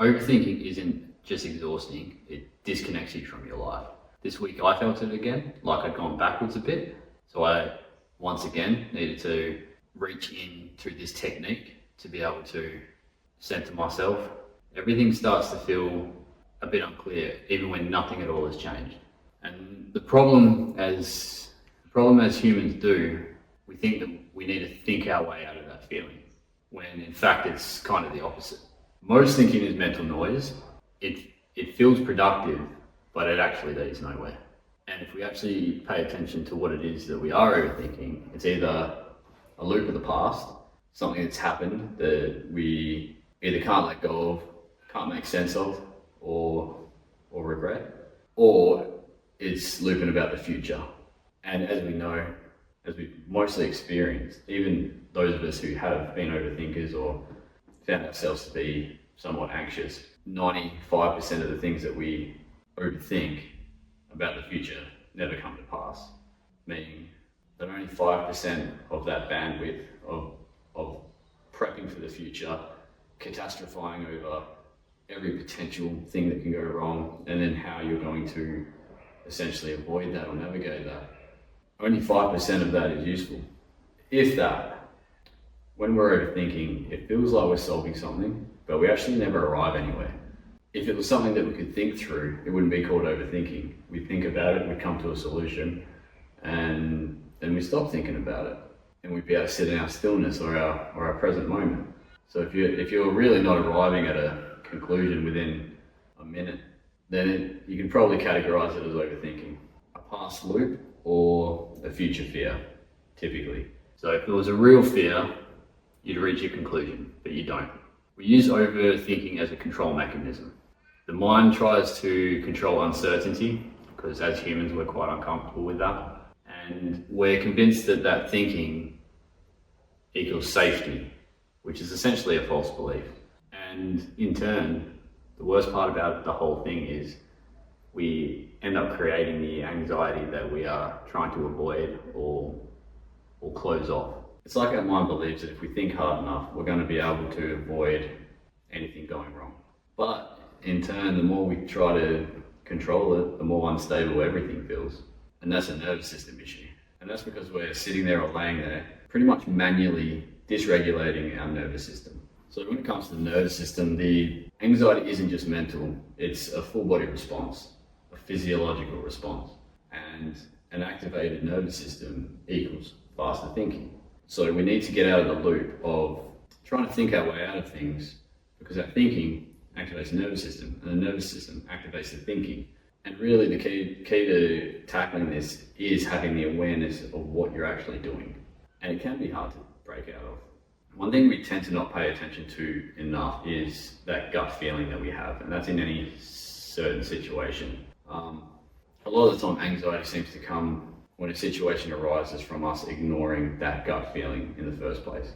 Overthinking isn't just exhausting, it disconnects you from your life. This week I felt it again, like I'd gone backwards a bit. So I, once again, needed to reach into this technique to be able to center myself. Everything starts to feel a bit unclear, even when nothing at all has changed. And the problem as humans do, we think that we need to think our way out of that feeling, when in fact it's kind of the opposite. Most thinking is mental noise. It feels productive, but it actually leads nowhere. And if we actually pay attention to what it is that we are overthinking, it's either a loop of the past, something that's happened that we either can't let go of, can't make sense of, or regret, or it's looping about the future. And as we know, as we've mostly experienced, even those of us who have been overthinkers or found ourselves to be somewhat anxious, 95% of the things that we overthink about the future never come to pass. Meaning that only 5% of that bandwidth of prepping for the future, catastrophizing over every potential thing that can go wrong, and then how you're going to essentially avoid that or navigate that. Only 5% of that is useful. If that. When we're overthinking, it feels like we're solving something, but we actually never arrive anywhere. If it was something that we could think through, it wouldn't be called overthinking. We'd think about it, we'd come to a solution, and then we stop thinking about it, and we'd be able to sit in our stillness or our present moment. So if you're really not arriving at a conclusion within a minute, then you can probably categorize it as overthinking. A past loop or a future fear, typically. So if there was a real fear, you'd reach your conclusion, but you don't. We use overthinking as a control mechanism. The mind tries to control uncertainty, because as humans we're quite uncomfortable with that. And we're convinced that thinking equals safety, which is essentially a false belief. And in turn, the worst part about the whole thing is we end up creating the anxiety that we are trying to avoid or close off. It's like our mind believes that if we think hard enough, we're going to be able to avoid anything going wrong. But in turn, the more we try to control it, the more unstable everything feels. And that's a nervous system issue. And that's because we're sitting there or laying there, pretty much manually dysregulating our nervous system. So when it comes to the nervous system, the anxiety isn't just mental, it's a full body response, a physiological response. And an activated nervous system equals faster thinking. So we need to get out of the loop of trying to think our way out of things, because our thinking activates the nervous system, and the nervous system activates the thinking. And really the key to tackling this is having the awareness of what you're actually doing. And it can be hard to break out of. One thing we tend to not pay attention to enough is that gut feeling that we have, and that's in any certain situation. A lot of the time anxiety seems to come when a situation arises from us ignoring that gut feeling in the first place.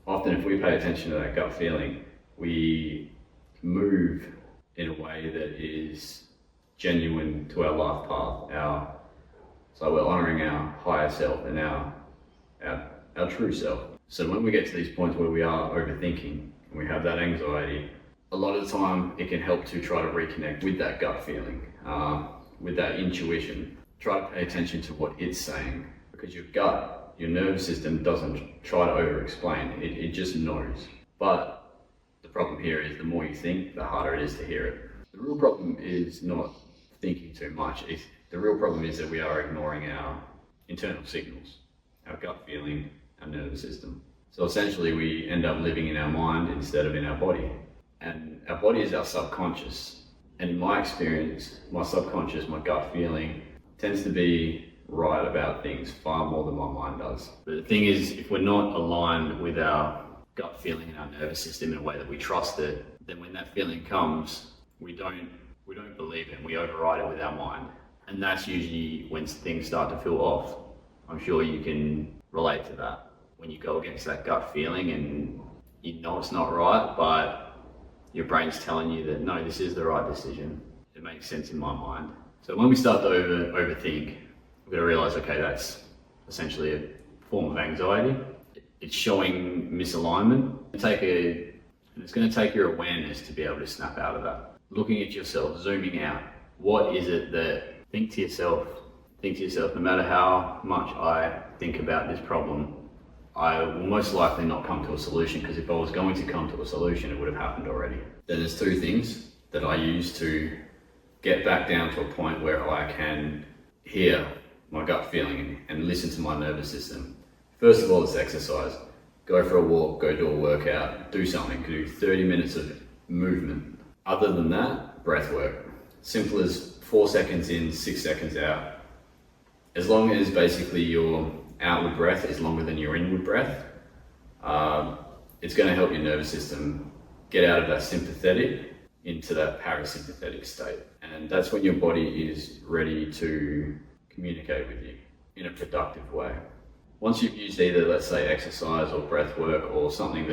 Often if we pay attention to that gut feeling, we move in a way that is genuine to our life path. So we're honouring our higher self and our true self. So when we get to these points where we are overthinking and we have that anxiety, a lot of the time it can help to try to reconnect with that gut feeling, with that intuition. Try to pay attention to what it's saying, because your gut, your nervous system doesn't try to over-explain, it just knows. But the problem here is the more you think, the harder it is to hear it. The real problem is not thinking too much. The real problem is that we are ignoring our internal signals, our gut feeling, our nervous system. So essentially we end up living in our mind instead of in our body. And our body is our subconscious. And in my experience, my subconscious, my gut feeling, tends to be right about things far more than my mind does. But the thing is, if we're not aligned with our gut feeling and our nervous system in a way that we trust it, then when that feeling comes, we don't believe it and we override it with our mind. And that's usually when things start to feel off. I'm sure you can relate to that. When you go against that gut feeling and you know it's not right, but your brain's telling you that no, this is the right decision. It makes sense in my mind. So when we start to overthink, we've got to realize, okay, that's essentially a form of anxiety. It's showing misalignment. Take a And it's going to take your awareness to be able to snap out of that. Looking at yourself, zooming out. What is it that, think to yourself, no matter how much I think about this problem, I will most likely not come to a solution, because if I was going to come to a solution, it would have happened already. Then there's two things that I use to get back down to a point where I can hear my gut feeling and listen to my nervous system. First of all, it's exercise. Go for a walk, go do a workout, do something, do 30 minutes of movement. Other than that, breath work. Simple as 4 seconds in, 6 seconds out. As long as basically your outward breath is longer than your inward breath, it's going to help your nervous system get out of that sympathetic into that parasympathetic state. And that's when your body is ready to communicate with you in a productive way. Once you've used either, let's say, exercise or breath work or something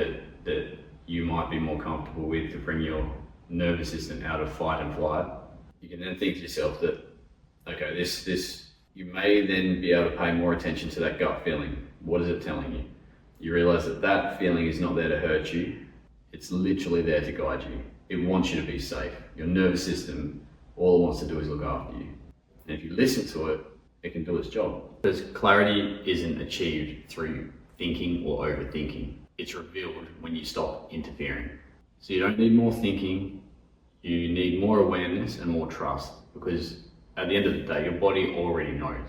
that you might be more comfortable with to bring your nervous system out of fight and flight, you can then think to yourself that, okay, this you may then be able to pay more attention to that gut feeling. What is it telling you? You realize that feeling is not there to hurt you. It's literally there to guide you. It wants you to be safe. Your nervous system, all it wants to do is look after you. And if you listen to it, it can do its job. Because clarity isn't achieved through thinking or overthinking. It's revealed when you stop interfering. So you don't need more thinking, you need more awareness and more trust, because at the end of the day, your body already knows.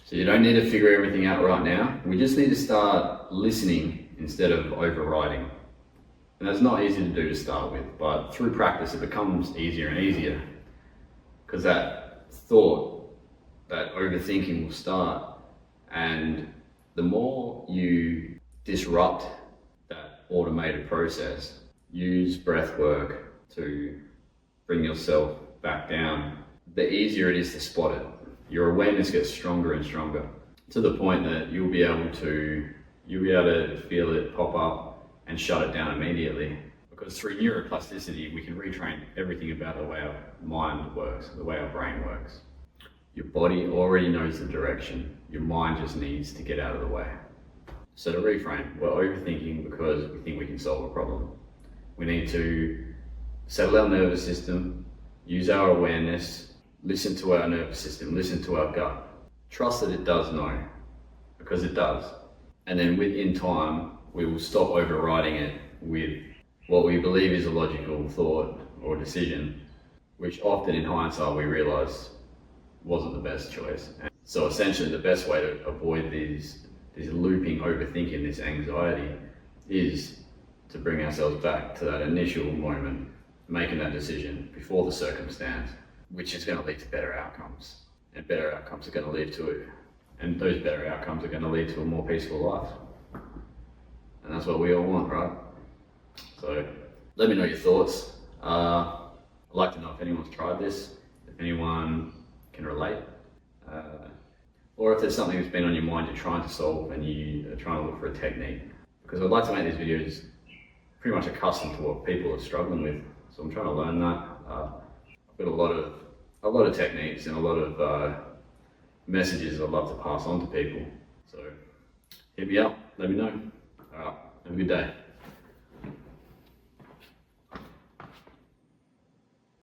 So you don't need to figure everything out right now. We just need to start listening instead of overriding. And that's not easy to do to start with, but through practice it becomes easier and easier, because that thought, that overthinking will start, and the more you disrupt that automated process, use breath work to bring yourself back down, the easier it is to spot it. Your awareness gets stronger and stronger, to the point that you'll be able to feel it pop up and shut it down immediately. Because through neuroplasticity, we can retrain everything about the way our mind works, the way our brain works. Your body already knows the direction. Your mind just needs to get out of the way. So to reframe, we're overthinking because we think we can solve a problem. We need to settle our nervous system, use our awareness, listen to our nervous system, listen to our gut. Trust that it does know, because it does. And then within time, we will stop overriding it with what we believe is a logical thought or decision, which often in hindsight we realize wasn't the best choice. And so essentially the best way to avoid this looping overthinking, this anxiety, is to bring ourselves back to that initial moment, making that decision before the circumstance, which is going to lead to better outcomes. And better outcomes are going to lead to it. And those better outcomes are going to lead to a more peaceful life. And that's what we all want, right? So let me know your thoughts. I'd like to know if anyone's tried this, if anyone can relate, or if there's something that's been on your mind you're trying to solve and you are trying to look for a technique. Because I'd like to make these videos pretty much accustomed to what people are struggling with. So I'm trying to learn that. I've got a lot of techniques and a lot of messages I'd love to pass on to people. So hit me up, let me know. All right, have a good day.